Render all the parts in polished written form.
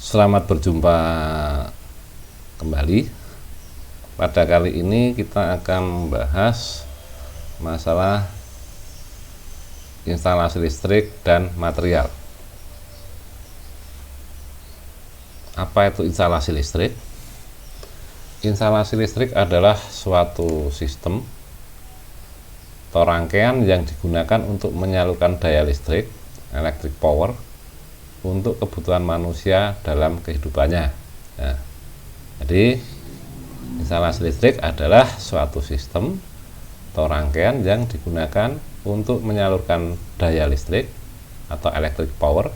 Selamat berjumpa kembali. Pada kali ini kita akan membahas masalah instalasi listrik dan material. Apa itu instalasi listrik? Instalasi listrik adalah suatu sistem atau rangkaian yang digunakan untuk menyalurkan daya listrik, electric power, untuk kebutuhan manusia dalam kehidupannya. Nah, jadi instalasi listrik adalah suatu sistem atau rangkaian yang digunakan untuk menyalurkan daya listrik atau electric power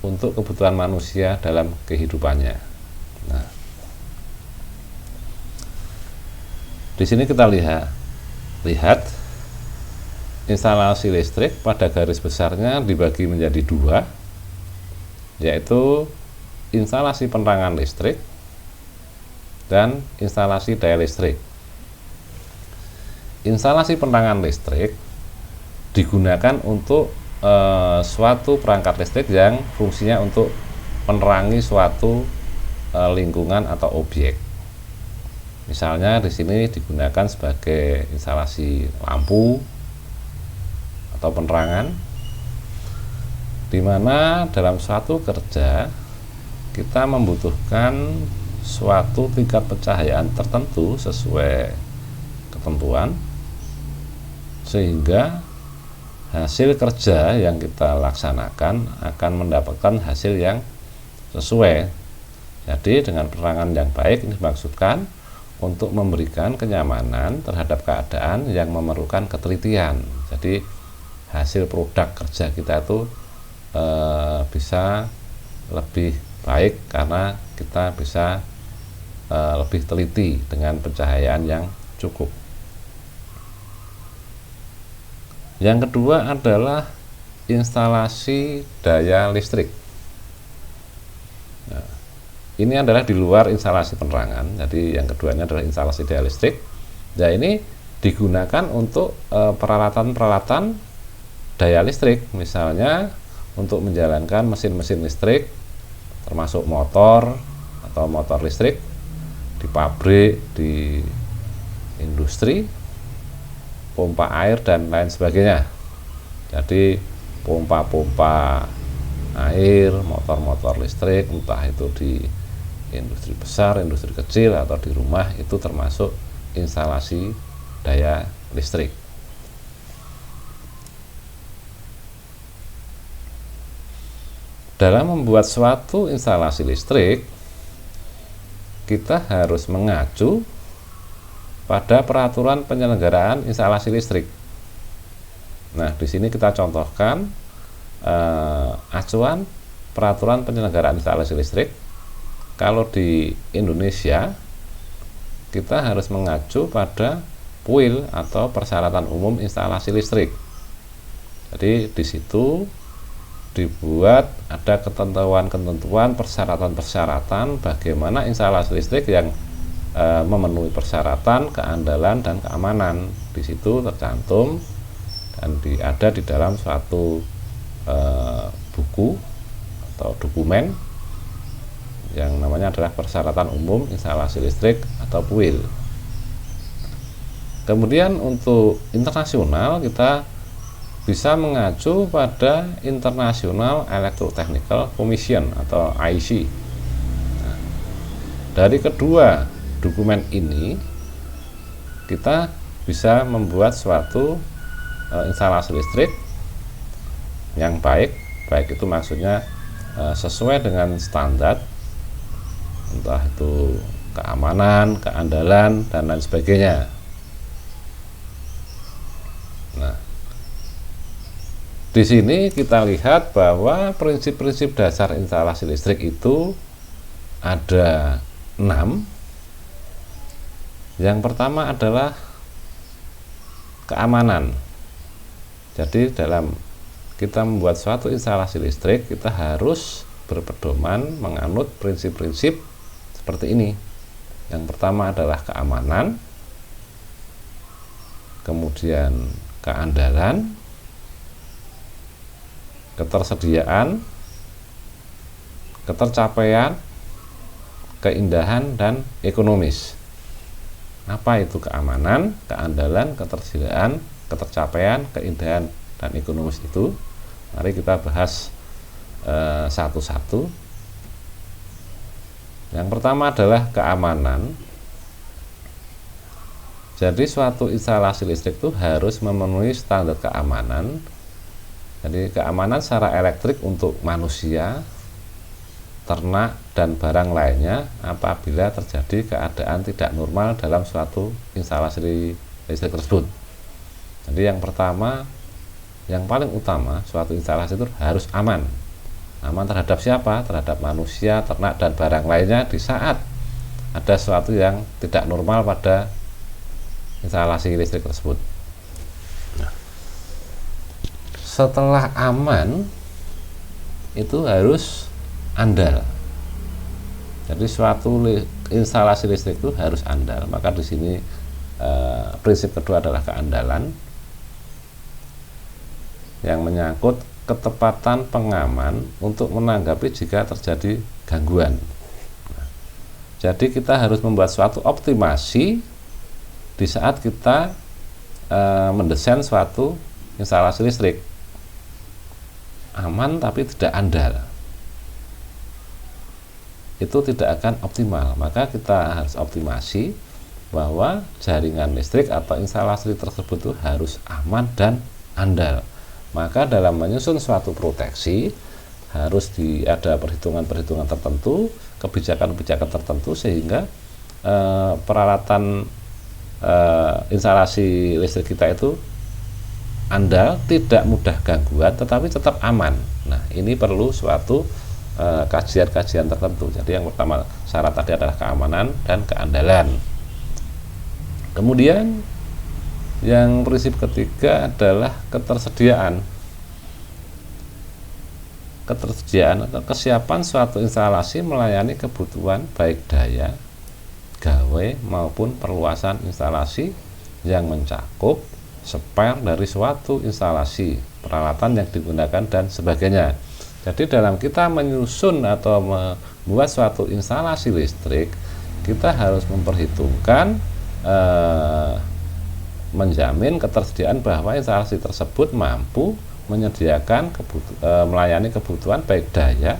untuk kebutuhan manusia dalam kehidupannya. Nah, di sini kita lihat instalasi listrik pada garis besarnya dibagi menjadi dua, yaitu instalasi penerangan listrik dan instalasi daya listrik. Instalasi penerangan listrik digunakan untuk suatu perangkat listrik yang fungsinya untuk menerangi suatu lingkungan atau objek. Misalnya di sini digunakan sebagai instalasi lampu atau penerangan, di mana dalam suatu kerja kita membutuhkan suatu tingkat pencahayaan tertentu sesuai ketentuan, sehingga hasil kerja yang kita laksanakan akan mendapatkan hasil yang sesuai. Jadi dengan penerangan yang baik ini dimaksudkan untuk memberikan kenyamanan terhadap keadaan yang memerlukan ketelitian. Jadi hasil produk kerja kita itu bisa lebih baik karena kita bisa lebih teliti dengan pencahayaan yang cukup. Yang kedua adalah instalasi daya listrik. Nah, ini adalah di luar instalasi penerangan. Jadi yang keduanya adalah instalasi daya listrik. Nah, ini digunakan untuk peralatan-peralatan daya listrik, misalnya untuk menjalankan mesin-mesin listrik, termasuk motor atau motor listrik di pabrik, di industri, pompa air dan lain sebagainya. Jadi pompa-pompa air, motor-motor listrik, entah itu di industri besar, industri kecil, atau di rumah, itu termasuk instalasi daya listrik. Dalam membuat suatu instalasi listrik, kita harus mengacu pada peraturan penyelenggaraan instalasi listrik. Nah, di sini kita contohkan acuan peraturan penyelenggaraan instalasi listrik. Kalau di Indonesia, kita harus mengacu pada PUIL atau Persyaratan Umum Instalasi Listrik. Jadi di situ dibuat ada ketentuan-ketentuan, persyaratan-persyaratan bagaimana instalasi listrik yang memenuhi persyaratan, keandalan, dan keamanan. Di situ tercantum dan ada di dalam suatu buku atau dokumen yang namanya adalah Persyaratan Umum Instalasi Listrik atau PUIL. Kemudian untuk internasional kita bisa mengacu pada International Electrotechnical Commission atau IEC. Nah, dari kedua dokumen ini kita bisa membuat suatu instalasi listrik yang baik itu maksudnya sesuai dengan standar, entah itu keamanan, keandalan, dan lain sebagainya. Nah, di sini kita lihat bahwa prinsip-prinsip dasar instalasi listrik itu ada 6. Yang pertama adalah keamanan. Jadi dalam kita membuat suatu instalasi listrik, kita harus berpedoman menganut prinsip-prinsip seperti ini. Yang pertama adalah keamanan, kemudian keandalan, ketersediaan, ketercapaian, keindahan, dan ekonomis. Apa itu keamanan, keandalan, ketersediaan, ketercapaian, keindahan, dan ekonomis itu? Mari kita bahas satu-satu. Yang pertama adalah keamanan. Jadi suatu instalasi listrik itu harus memenuhi standar keamanan. Jadi keamanan secara elektrik untuk manusia, ternak, dan barang lainnya apabila terjadi keadaan tidak normal dalam suatu instalasi listrik tersebut. Jadi yang pertama, yang paling utama, suatu instalasi itu harus aman. Aman terhadap siapa? Terhadap manusia, ternak, dan barang lainnya di saat ada sesuatu yang tidak normal pada instalasi listrik tersebut. Setelah aman, itu harus andal. Jadi suatu instalasi listrik itu harus andal. Maka di sini prinsip kedua adalah keandalan, yang menyangkut ketepatan pengaman untuk menanggapi jika terjadi gangguan. Jadi kita harus membuat suatu optimasi di saat kita mendesain suatu instalasi listrik. Aman tapi tidak andal, itu tidak akan optimal. Maka kita harus optimasi bahwa jaringan listrik atau instalasi tersebut itu harus aman dan andal. Maka dalam menyusun suatu proteksi harus ada perhitungan-perhitungan tertentu, kebijakan-kebijakan tertentu, sehingga peralatan instalasi listrik kita itu andal, tidak mudah gangguan, tetapi tetap aman. Nah, ini perlu suatu kajian-kajian tertentu. Jadi yang pertama syarat tadi adalah keamanan dan keandalan. Kemudian yang prinsip ketiga adalah ketersediaan. Ketersediaan atau kesiapan suatu instalasi melayani kebutuhan baik daya, gawe, maupun perluasan instalasi yang mencakup spare dari suatu instalasi, peralatan yang digunakan, dan sebagainya. Jadi dalam kita menyusun atau membuat suatu instalasi listrik, kita harus memperhitungkan menjamin ketersediaan bahwa instalasi tersebut mampu menyediakan melayani kebutuhan baik daya,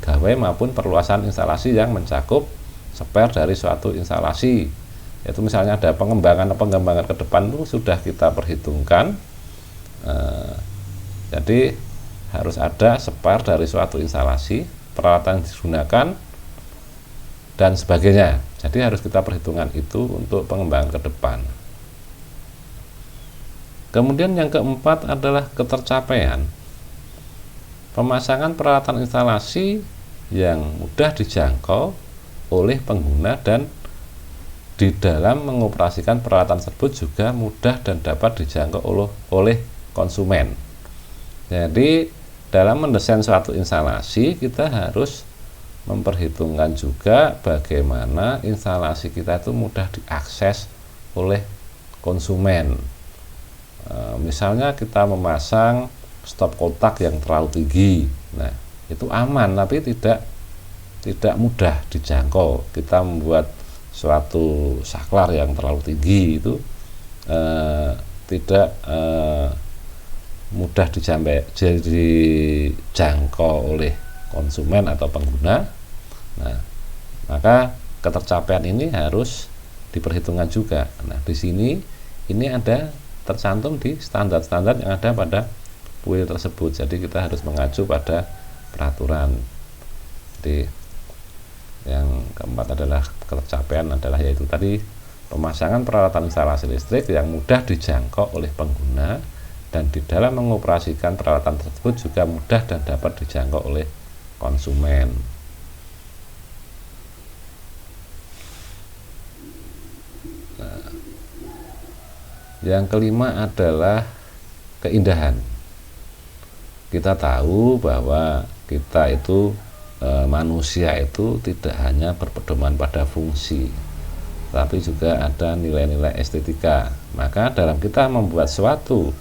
gawe, maupun perluasan instalasi yang mencakup spare dari suatu instalasi. Itu misalnya ada pengembangan ke depan itu sudah kita perhitungkan. Jadi harus ada spare dari suatu instalasi, peralatan yang digunakan, dan sebagainya. Jadi harus kita perhitungkan itu untuk pengembangan ke depan. Kemudian yang keempat adalah ketercapaian. Pemasangan peralatan instalasi yang mudah dijangkau oleh pengguna dan di dalam mengoperasikan peralatan tersebut juga mudah dan dapat dijangkau oleh konsumen. Jadi dalam mendesain suatu instalasi kita harus memperhitungkan juga bagaimana instalasi kita itu mudah diakses oleh konsumen. Misalnya kita memasang stop kontak yang terlalu tinggi, nah itu aman tapi tidak mudah dijangkau. Kita membuat suatu saklar yang terlalu tinggi itu tidak mudah dijangkau oleh konsumen atau pengguna. Nah, maka ketercapaian ini harus diperhitungkan juga. Nah, di sini ini ada tercantum di standar-standar yang ada pada kuil tersebut. Jadi kita harus mengacu pada peraturan. Jadi yang keempat adalah ketercapaian adalah yaitu tadi pemasangan peralatan instalasi listrik yang mudah dijangkau oleh pengguna dan di dalam mengoperasikan peralatan tersebut juga mudah dan dapat dijangkau oleh konsumen. Yang kelima adalah keindahan. Kita tahu bahwa kita itu manusia itu tidak hanya berpedoman pada fungsi, tapi juga ada nilai-nilai estetika. Maka dalam kita membuat suatu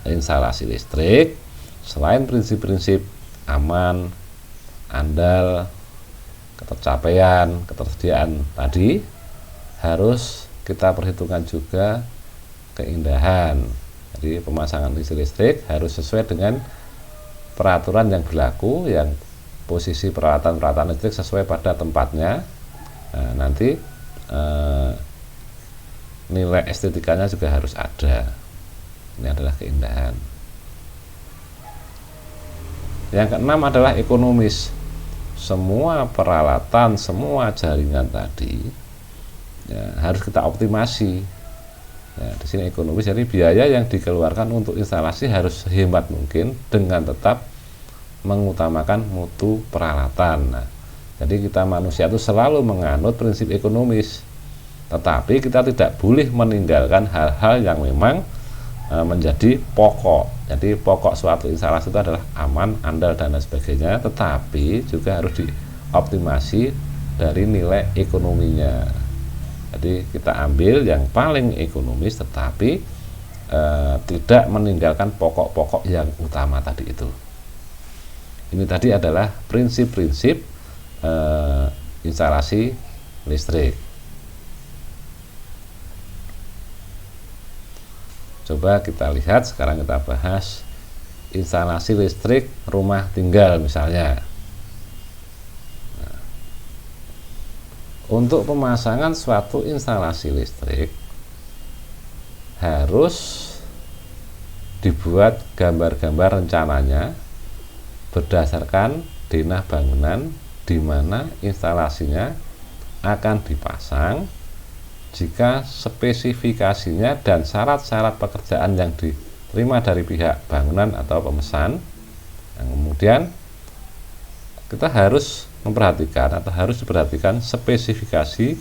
instalasi listrik, selain prinsip-prinsip aman, andal, ketercapaian, ketersediaan tadi, harus kita perhitungkan juga keindahan. Jadi pemasangan listrik harus sesuai dengan peraturan yang berlaku, yang posisi peralatan listrik sesuai pada tempatnya. Nah, nanti nilai estetikanya juga harus ada. Ini adalah keindahan. Yang keenam adalah ekonomis. Semua peralatan, semua jaringan tadi ya, harus kita optimasi. Ya, di sini ekonomis, jadi biaya yang dikeluarkan untuk instalasi harus sehemat mungkin dengan tetap mengutamakan mutu peralatan. Nah, jadi kita manusia itu selalu menganut prinsip ekonomis, tetapi kita tidak boleh meninggalkan hal-hal yang memang menjadi pokok. Jadi pokok suatu instalasi itu adalah aman, andal, dan lain sebagainya, tetapi juga harus dioptimasi dari nilai ekonominya. Jadi kita ambil yang paling ekonomis, tetapi tidak meninggalkan pokok-pokok yang utama tadi itu. Ini tadi adalah prinsip-prinsip instalasi listrik. Coba kita lihat, sekarang kita bahas instalasi listrik rumah tinggal misalnya. Nah, untuk pemasangan suatu instalasi listrik harus dibuat gambar-gambar rencananya berdasarkan denah bangunan di mana instalasinya akan dipasang, jika spesifikasinya dan syarat-syarat pekerjaan yang diterima dari pihak bangunan atau pemesan. Nah, kemudian kita harus memperhatikan atau harus diperhatikan spesifikasi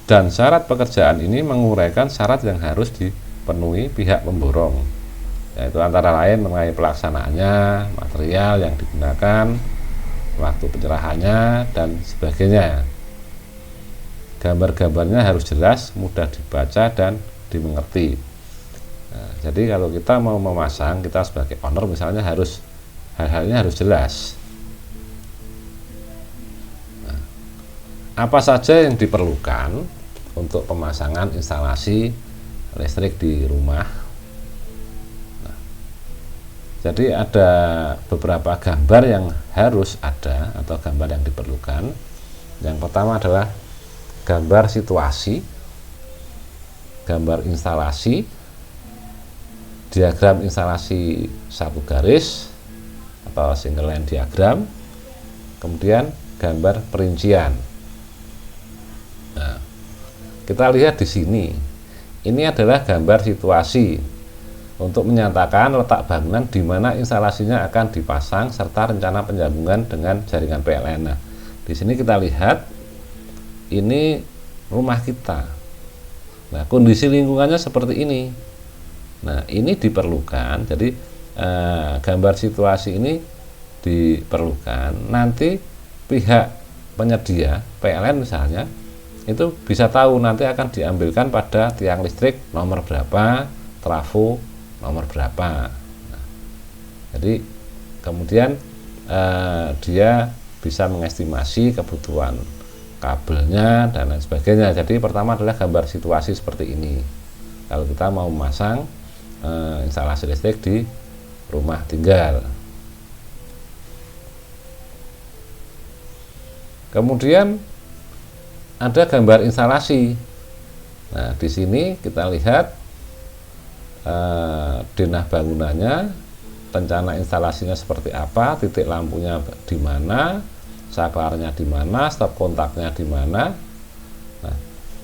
dan syarat pekerjaan ini menguraikan syarat yang harus dipenuhi pihak pemborong, yaitu antara lain mengenai pelaksanaannya, material yang digunakan, waktu penyerahannya, dan sebagainya. Gambar-gambarnya harus jelas, mudah dibaca, dan dimengerti. Nah, jadi kalau kita mau memasang, kita sebagai owner misalnya harus hal-halnya harus jelas. Nah, apa saja yang diperlukan untuk pemasangan instalasi listrik di rumah? Nah, jadi ada beberapa gambar yang harus ada atau gambar yang diperlukan. Yang pertama adalah gambar situasi, gambar instalasi, diagram instalasi satu garis atau single line diagram, kemudian gambar perincian. Nah, kita lihat di sini, ini adalah gambar situasi untuk menyatakan letak bangunan di mana instalasinya akan dipasang serta rencana penyambungan dengan jaringan PLN. Nah, di sini kita lihat ini rumah kita. Nah, kondisi lingkungannya seperti ini. Nah, ini diperlukan. Jadi gambar situasi ini diperlukan. Nanti pihak penyedia PLN misalnya itu bisa tahu nanti akan diambilkan pada tiang listrik nomor berapa, trafo nomor berapa. Nah, jadi kemudian dia bisa mengestimasi kebutuhan kabelnya dan lain sebagainya. Jadi pertama adalah gambar situasi seperti ini kalau kita mau memasang instalasi listrik di rumah tinggal. Kemudian ada gambar instalasi. Nah, di sini kita lihat denah bangunannya, rencana instalasinya seperti apa, titik lampunya di mana, saklarnya di mana, stop kontaknya di mana. Nah,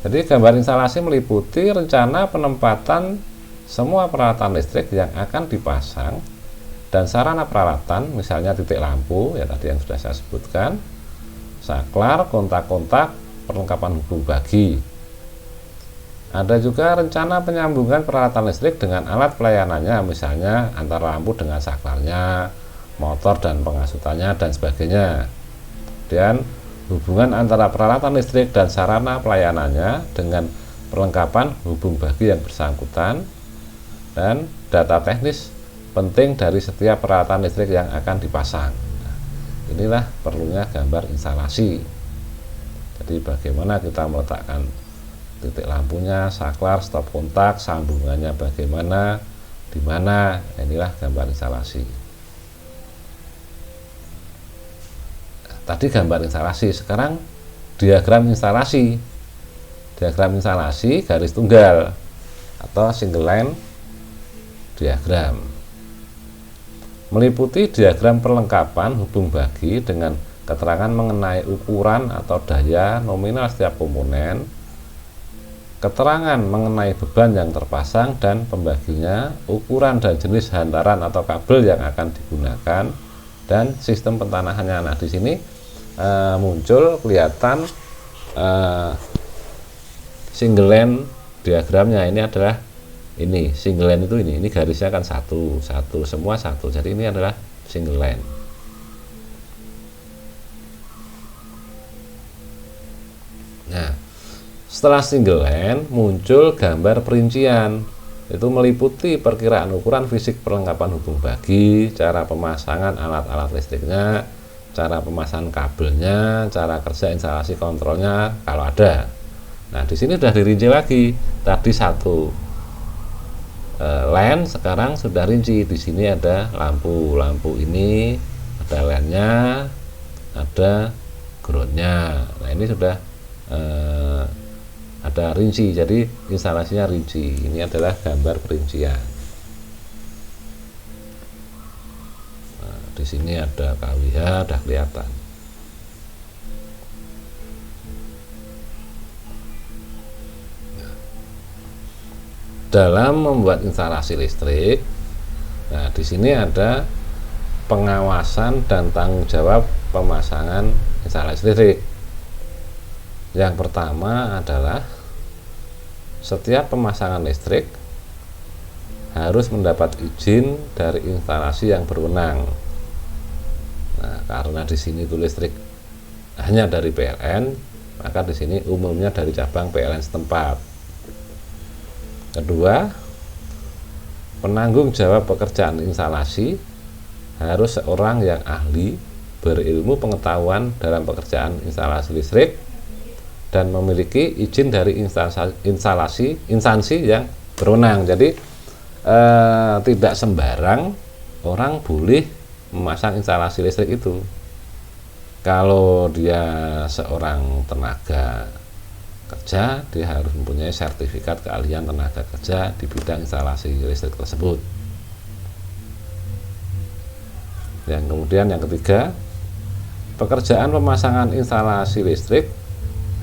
jadi gambar instalasi meliputi rencana penempatan semua peralatan listrik yang akan dipasang dan sarana peralatan, misalnya titik lampu ya tadi yang sudah saya sebutkan, saklar, kontak-kontak, perlengkapan hubung bagi. Ada juga rencana penyambungan peralatan listrik dengan alat pelayanannya, misalnya antara lampu dengan saklarnya, motor dan pengasutannya, dan sebagainya. Dan hubungan antara peralatan listrik dan sarana pelayanannya dengan perlengkapan hubung bagi yang bersangkutan, dan data teknis penting dari setiap peralatan listrik yang akan dipasang. Nah, Inilah perlunya gambar instalasi. Jadi bagaimana kita meletakkan titik lampunya, saklar, stop kontak, sambungannya bagaimana, di mana. Inilah gambar instalasi. Tadi gambar instalasi, sekarang diagram instalasi. Diagram instalasi garis tunggal atau single line diagram. Meliputi diagram perlengkapan hubung bagi dengan keterangan mengenai ukuran atau daya nominal setiap komponen, keterangan mengenai beban yang terpasang dan pembaginya, ukuran dan jenis hantaran atau kabel yang akan digunakan, dan sistem pentanahannya. Nah, di sini muncul kelihatan single line diagramnya. Ini adalah ini single line itu ini garisnya kan satu semua satu, jadi ini adalah single line. Nah, setelah single line muncul gambar perincian, itu meliputi perkiraan ukuran fisik perlengkapan hubung bagi, cara pemasangan alat-alat listriknya, cara pemasangan kabelnya, cara kerja instalasi kontrolnya kalau ada. Nah, di sini sudah dirinci lagi. Tadi satu line, sekarang sudah rinci. Di sini ada lampu ini ada line-nya, ada ground-nya. Nah, ini sudah ada rinci, jadi instalasinya rinci. Ini adalah gambar perincian. Nah, di sini ada KWH, sudah kelihatan. Dalam membuat instalasi listrik, nah di sini ada pengawasan dan tanggung jawab pemasangan instalasi listrik. Yang pertama adalah setiap pemasangan listrik harus mendapat izin dari instalasi yang berwenang. Nah, karena di sini itu listrik hanya dari PLN, maka di sini umumnya dari cabang PLN setempat. Kedua, penanggung jawab pekerjaan instalasi harus seorang yang ahli, berilmu pengetahuan dalam pekerjaan instalasi listrik, dan memiliki izin dari instansi yang berwenang. Jadi tidak sembarang orang boleh memasang instalasi listrik itu. Kalau dia seorang tenaga kerja, dia harus mempunyai sertifikat keahlian tenaga kerja di bidang instalasi listrik tersebut. Kemudian yang ketiga, pekerjaan pemasangan instalasi listrik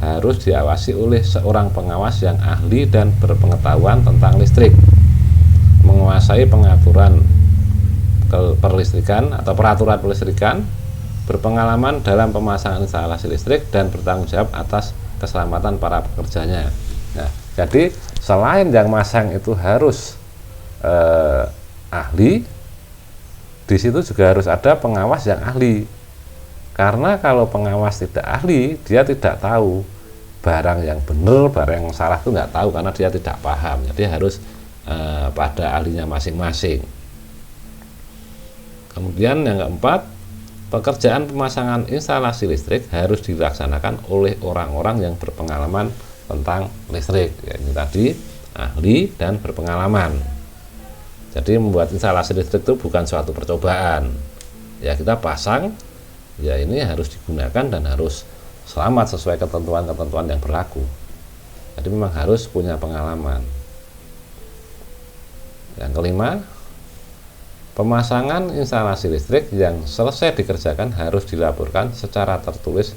harus diawasi oleh seorang pengawas yang ahli dan berpengetahuan tentang listrik, menguasai pengaturan perlistrikan atau peraturan perlistrikan, berpengalaman dalam pemasangan instalasi listrik, dan bertanggung jawab atas keselamatan para pekerjanya. Nah, jadi selain yang masang itu harus ahli, di situ juga harus ada pengawas yang ahli. Karena kalau pengawas tidak ahli, dia tidak tahu barang yang benar, barang yang salah itu nggak tahu karena dia tidak paham. Jadi harus pada ahlinya masing-masing. Kemudian yang keempat, pekerjaan pemasangan instalasi listrik harus dilaksanakan oleh orang-orang yang berpengalaman tentang listrik. Ya, ini tadi ahli dan berpengalaman. Jadi membuat instalasi listrik itu bukan suatu percobaan. Ya, kita pasang, ya ini harus digunakan dan harus selamat sesuai ketentuan-ketentuan yang berlaku. Jadi memang harus punya pengalaman. Yang kelima, pemasangan instalasi listrik yang selesai dikerjakan harus dilaporkan secara tertulis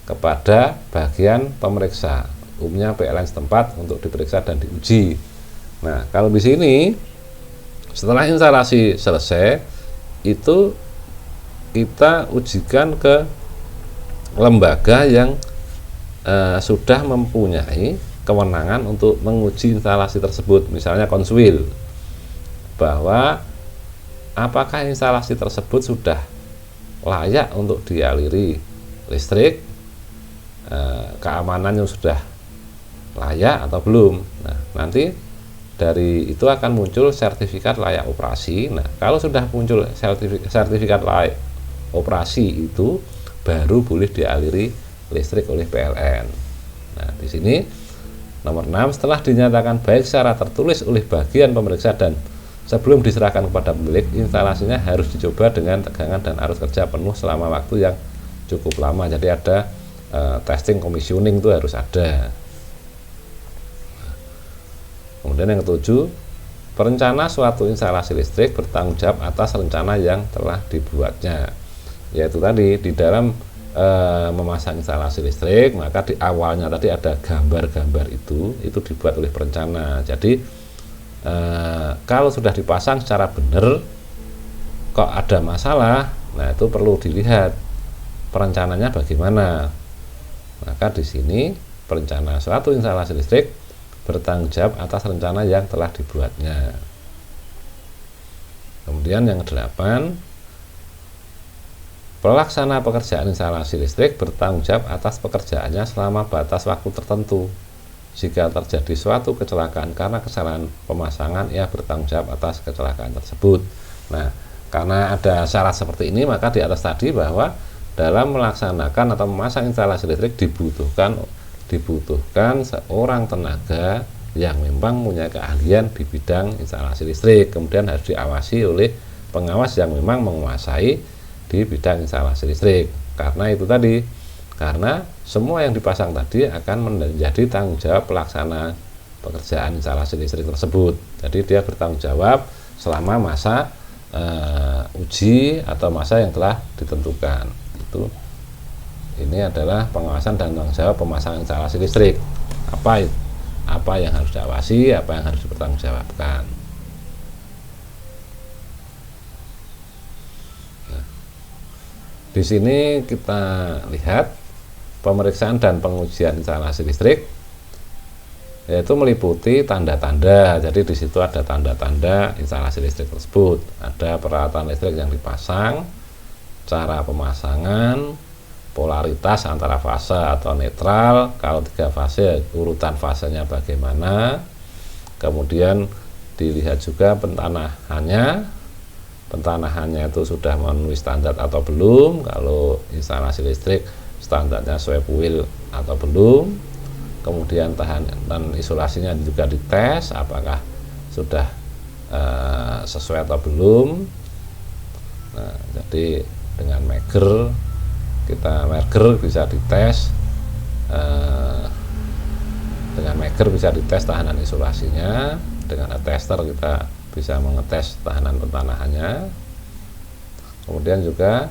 kepada bagian pemeriksa, umumnya PLN setempat, untuk diperiksa dan diuji. Nah, kalau di sini setelah instalasi selesai, itu kita ujikan ke lembaga yang sudah mempunyai kewenangan untuk menguji instalasi tersebut, misalnya Konswil, bahwa apakah instalasi tersebut sudah layak untuk dialiri listrik, keamanannya sudah layak atau belum. Nah, nanti dari itu akan muncul sertifikat layak operasi. Nah, kalau sudah muncul sertifikat layak operasi itu baru boleh dialiri listrik oleh PLN. Nah, di sini nomor 6, setelah dinyatakan baik secara tertulis oleh bagian pemeriksa dan sebelum diserahkan kepada pemilik, instalasinya harus dicoba dengan tegangan dan arus kerja penuh selama waktu yang cukup lama. Jadi ada testing commissioning itu harus ada. Kemudian yang ketujuh, perencana suatu instalasi listrik bertanggung jawab atas rencana yang telah dibuatnya. Yaitu tadi di dalam memasang instalasi listrik, maka di awalnya tadi ada gambar-gambar itu dibuat oleh perencana. Jadi kalau sudah dipasang secara benar kok ada masalah, nah itu perlu dilihat perencananya bagaimana. Maka di sini perencana suatu instalasi listrik bertanggung jawab atas rencana yang telah dibuatnya. Kemudian yang kedelapan, pelaksana pekerjaan instalasi listrik bertanggung jawab atas pekerjaannya selama batas waktu tertentu. Jika terjadi suatu kecelakaan karena kesalahan pemasangan, ia bertanggung jawab atas kecelakaan tersebut. Nah, karena ada syarat seperti ini, maka di atas tadi bahwa dalam melaksanakan atau memasang instalasi listrik dibutuhkan seorang tenaga yang memang punya keahlian di bidang instalasi listrik. Kemudian harus diawasi oleh pengawas yang memang menguasai di bidang instalasi listrik. Karena itu tadi, karena semua yang dipasang tadi akan menjadi tanggung jawab pelaksana pekerjaan instalasi listrik tersebut. Jadi dia bertanggung jawab selama masa uji atau masa yang telah ditentukan. Itu ini adalah pengawasan dan tanggung jawab pemasangan instalasi listrik. Apa yang harus diawasi, apa yang harus dipertanggungjawabkan. Nah, di sini kita lihat pemeriksaan dan pengujian instalasi listrik, yaitu meliputi tanda-tanda. Jadi di situ ada tanda-tanda instalasi listrik tersebut, ada peralatan listrik yang dipasang, cara pemasangan, polaritas antara fase atau netral, kalau 3 fase urutan fasenya bagaimana, kemudian dilihat juga pentanahannya itu sudah memenuhi standar atau belum, kalau instalasi listrik standarnya sweep wheel atau belum, kemudian tahanan isolasinya juga dites apakah sudah sesuai atau belum. Nah, jadi dengan merger bisa dites, dengan merger bisa dites tahanan isolasinya, dengan tester kita bisa mengetes tahanan pentanahannya, kemudian juga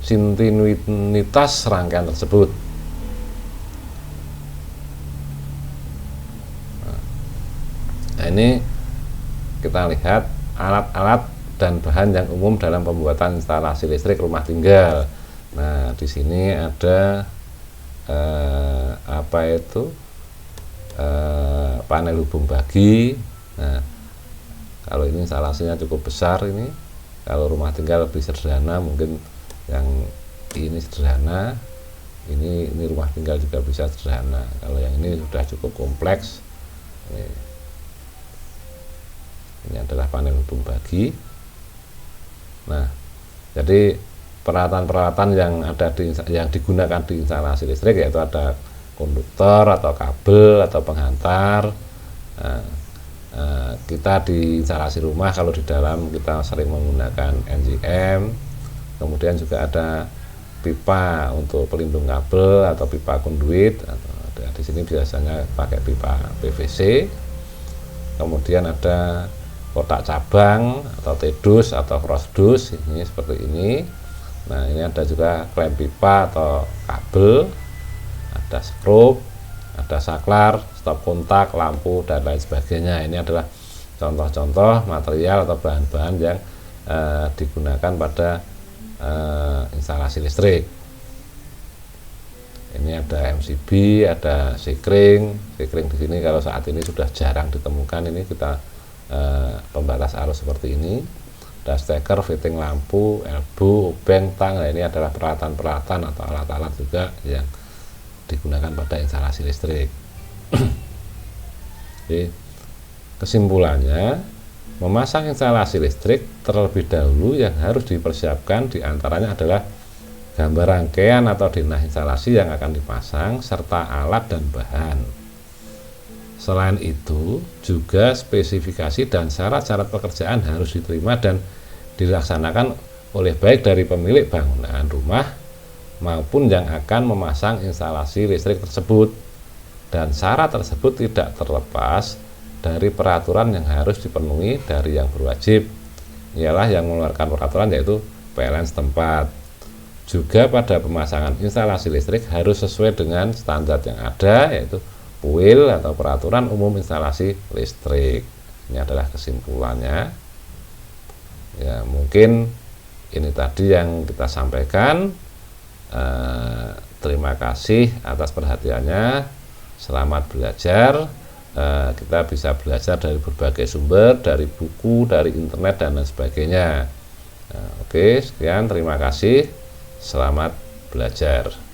kontinuitas rangkaian tersebut. Nah, ini kita lihat alat-alat dan bahan yang umum dalam pembuatan instalasi listrik rumah tinggal. Nah, di sini ada panel hubung bagi. Nah, kalau ini instalasinya cukup besar, ini kalau rumah tinggal lebih sederhana, mungkin yang ini sederhana, ini rumah tinggal juga bisa sederhana. Kalau yang ini sudah cukup kompleks. Ini adalah panel hubung bagi. Nah, jadi peralatan-peralatan yang digunakan di instalasi listrik yaitu ada konduktor atau kabel atau penghantar. Kita di instalasi rumah, kalau di dalam kita sering menggunakan NGM. Kemudian juga ada pipa untuk pelindung kabel atau pipa konduit, atau di sini biasanya pakai pipa PVC. Kemudian ada kotak cabang atau T-dus atau cross-dus, ini seperti ini. Nah, ini ada juga klem pipa atau kabel, ada skrup, ada saklar, stop kontak, lampu, dan lain sebagainya. Ini adalah contoh-contoh material atau bahan-bahan yang digunakan pada instalasi listrik. Ini ada MCB, ada sikring di sini kalau saat ini sudah jarang ditemukan. Ini kita pembatas arus seperti ini. Ada steker, fitting lampu, elbow, obeng, tang. Nah, ini adalah peralatan-peralatan atau alat-alat juga yang digunakan pada instalasi listrik. Jadi kesimpulannya, Memasang instalasi listrik terlebih dahulu yang harus dipersiapkan diantaranya adalah gambar rangkaian atau denah instalasi yang akan dipasang serta alat dan bahan. Selain itu, juga spesifikasi dan syarat-syarat pekerjaan harus diterima dan dilaksanakan oleh baik dari pemilik bangunan rumah maupun yang akan memasang instalasi listrik tersebut. Dan syarat tersebut tidak terlepas dari peraturan yang harus dipenuhi dari yang berwajib, ialah yang mengeluarkan peraturan yaitu PLN setempat. Juga pada pemasangan instalasi listrik harus sesuai dengan standar yang ada, yaitu PUIL atau Peraturan Umum Instalasi Listrik. Ini adalah kesimpulannya. Ya, mungkin ini tadi yang kita sampaikan. Terima kasih atas perhatiannya. Selamat belajar. Kita bisa belajar dari berbagai sumber, dari buku, dari internet, dan lain sebagainya. Oke, sekian, terima kasih. Selamat belajar.